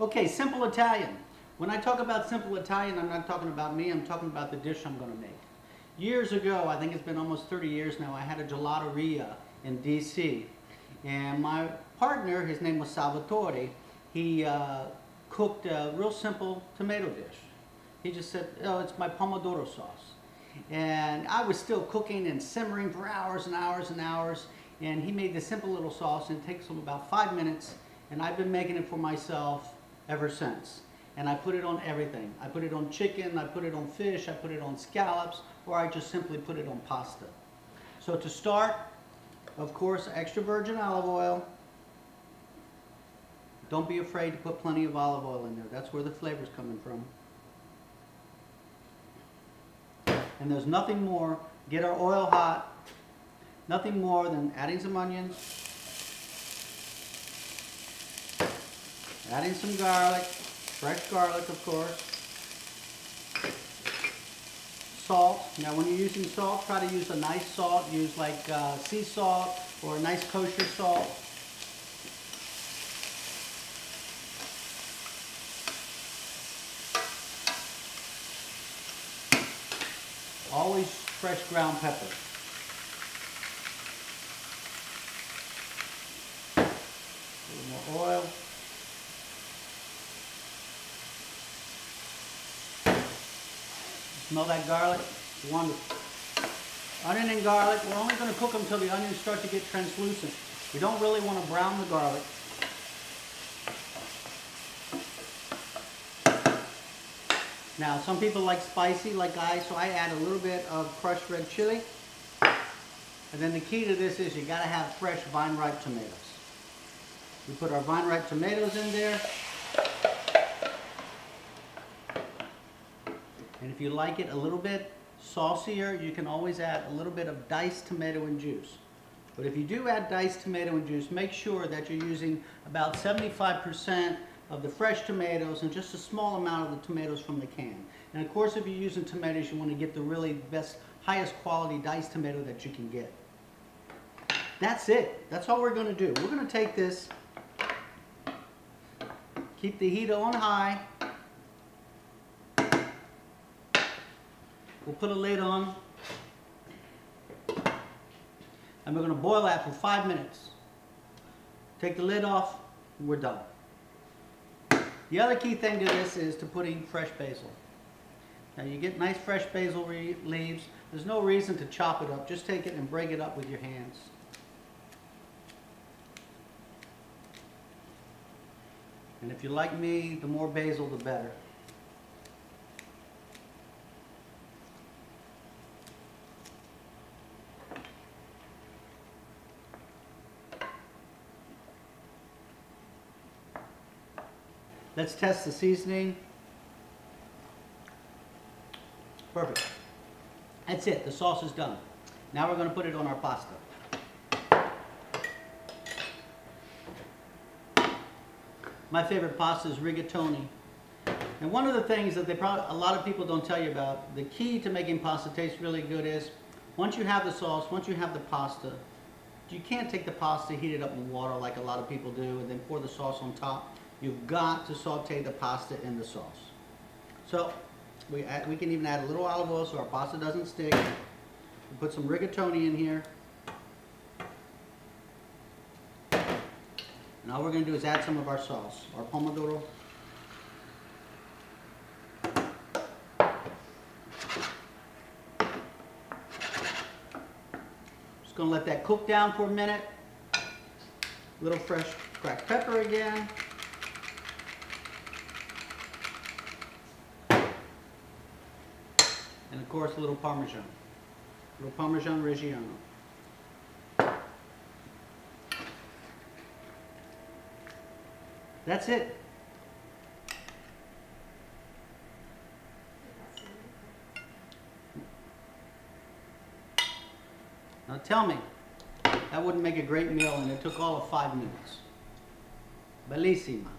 Okay, simple Italian. When I talk about simple Italian, I'm not talking about me, I'm talking about the dish I'm going to make. Years ago, I think it's been almost 30 years now, I had a gelateria in DC. And my partner, his name was Salvatore, he cooked a real simple tomato dish. He just said, oh, it's my pomodoro sauce. And I was still cooking and simmering for hours and hours and hours. And he made this simple little sauce, and it takes him about 5 minutes. And I've been making it for myself ever since. And I put it on everything. I put it on chicken, I put it on fish, I put it on scallops, or I just simply put it on pasta. So to start, of course, extra virgin olive oil. Don't be afraid to put plenty of olive oil in there. That's where the flavor's coming from. And there's nothing more, get our oil hot, nothing more than adding some onions, adding some garlic, fresh garlic of course, salt. Now when you're using salt, try to use a nice salt, use like sea salt or a nice kosher salt. Always fresh ground pepper. A little more oil. Smell that garlic? Wonderful. Onion and garlic, we're only going to cook them until the onions start to get translucent. We don't really want to brown the garlic. Now, some people like spicy like I, so I add a little bit of crushed red chili. And then the key to this is you got to have fresh vine-ripe tomatoes. We put our vine-ripe tomatoes in there. And if you like it a little bit saucier, you can always add a little bit of diced tomato and juice. But if you do add diced tomato and juice, make sure that you're using about 75% of the fresh tomatoes and just a small amount of the tomatoes from the can. And of course, if you're using tomatoes, you want to get the really best, highest quality diced tomato that you can get. That's it. That's all we're going to do. We're going to take this, keep the heat on high. We'll put a lid on, and we're going to boil that for 5 minutes. Take the lid off, and we're done. The other key thing to this is to putting fresh basil. Now you get nice fresh basil leaves. There's no reason to chop it up. Just take it and break it up with your hands. And if you're like me, the more basil, the better. Let's test the seasoning. Perfect. That's it. The sauce is done. Now we're going to put it on our pasta. My favorite pasta is rigatoni. And one of the things that a lot of people don't tell you about, the key to making pasta taste really good is, once you have the sauce, once you have the pasta, you can't take the pasta, heat it up in water like a lot of people do, and then pour the sauce on top. You've got to saute the pasta in the sauce. So we can even add a little olive oil so our pasta doesn't stick. We put some rigatoni in here. And all we're going to do is add some of our sauce, our pomodoro. Just going to let that cook down for a minute. A little fresh cracked pepper again. And of course, a little Parmesan Reggiano. That's it. Now tell me, that wouldn't make a great meal, and it took all of 5 minutes. Bellissima.